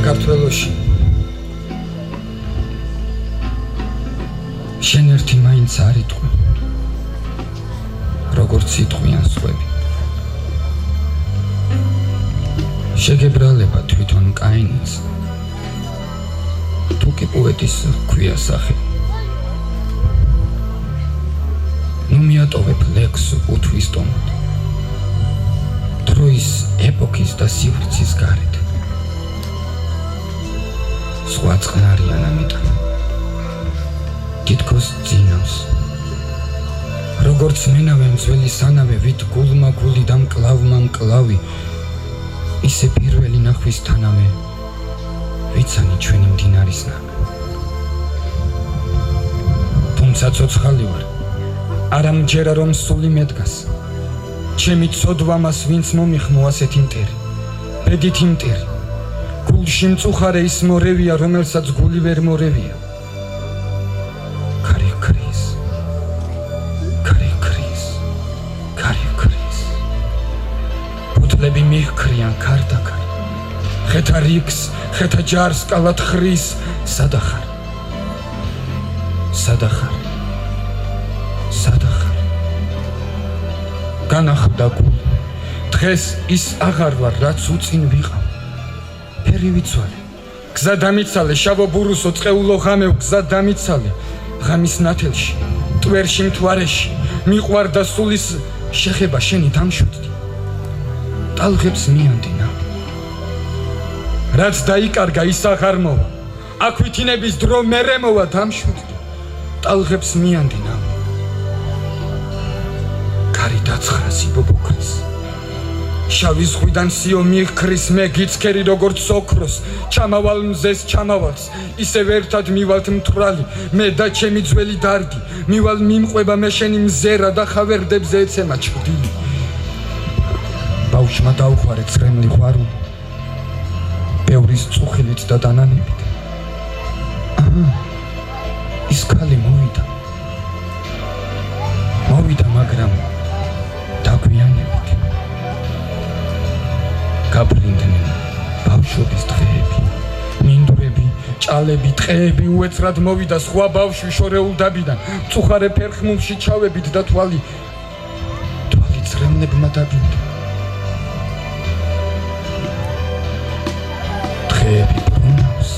საქართველოში შენ ერთი მაინც არ იტყვი როგორც იტყვიან სხვები შეგებრალება თვითონ კაინიც თუ კი პოეტის ჰქვია სახე ნუ მიატოვებ ლექს უთვის ტომად დროის ეპოქის და სივრცის გარეთ სხვა წყნარიან ამიტომ თითქოს ძინავს როგორც მენავე მძველი სანავე ვით გულმა გული და მკლავმა მკლავი ისე პირველი ნახვისთანავე ვიცანი ჩვენი მდინარის ნავი თუმცა ცოცხალი ვარ არა მჯერა რომ სული მედგას ჩემი ცოდვა მას ვინც მომიხმო ასეთი მტერი ბედითი მტერი გულში მწუხარე ის მორევია რომელსაც გული ვერ მორევია ლები მიხქრიან ქარდაქარ ხეთა რიქს ხეთა ჯარს კალათ ხრის სადახარ განახლდა გული დღეს ის აღარ ვარ რაც უწინ ვიყავ ფერი ვიცვალე გზა დამიცალე შავო ბურუსო წყეულო ღამევ გზა დამიცალე ღამის ნათელში ტვერში მთვარეში მიყვარდა სულის შეხება შენი დამშვიდდი ტალღებს მიანდინა რაც დაიკარგა ის აღარ მოვა აქვითინების დრო მერე მოვა დამშვიდდი ტალღებს მიანდინა კარი დაცხრა სიბობოქრის შავი ზღვიდან სიო მიხქრის მე გიცქერი როგორც ოქროს ჩამავალ მზეს ჩამავალს ისევ ერთად მივალთ მთვრალი მე და ჩემი ძველი დარგი მივალ მიმყვება მე შენი მზერა და ხავერდებზე ეცემა ჩრდილი ბავშვმა დაუხარე წრემლი ხვარული ბევრის წუხილით და დანანებით ის ქალი მოვიდა მაგრამ დაგვიანებით გაბრინდნენ ბავშვობის დღეები მინდვრები ჭალები ტყეები უეცრად მოვიდა სხვა ბავშვი შორეულ დაბიდან წუხარე ფერხმულში ჩავებით და თვალი წრემლებმა დაბინდა დღეები ბრუნავს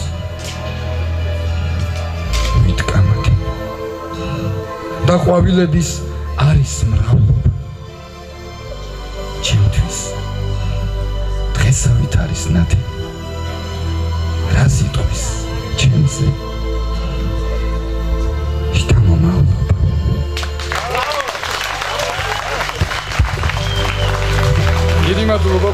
ვიტკამათი და ყვავილების არის მრავლობა ჩემთვის დღესავით არის ნათელი რა სიტყვის ჩემზე შთამომავლობა დიდი მადლობა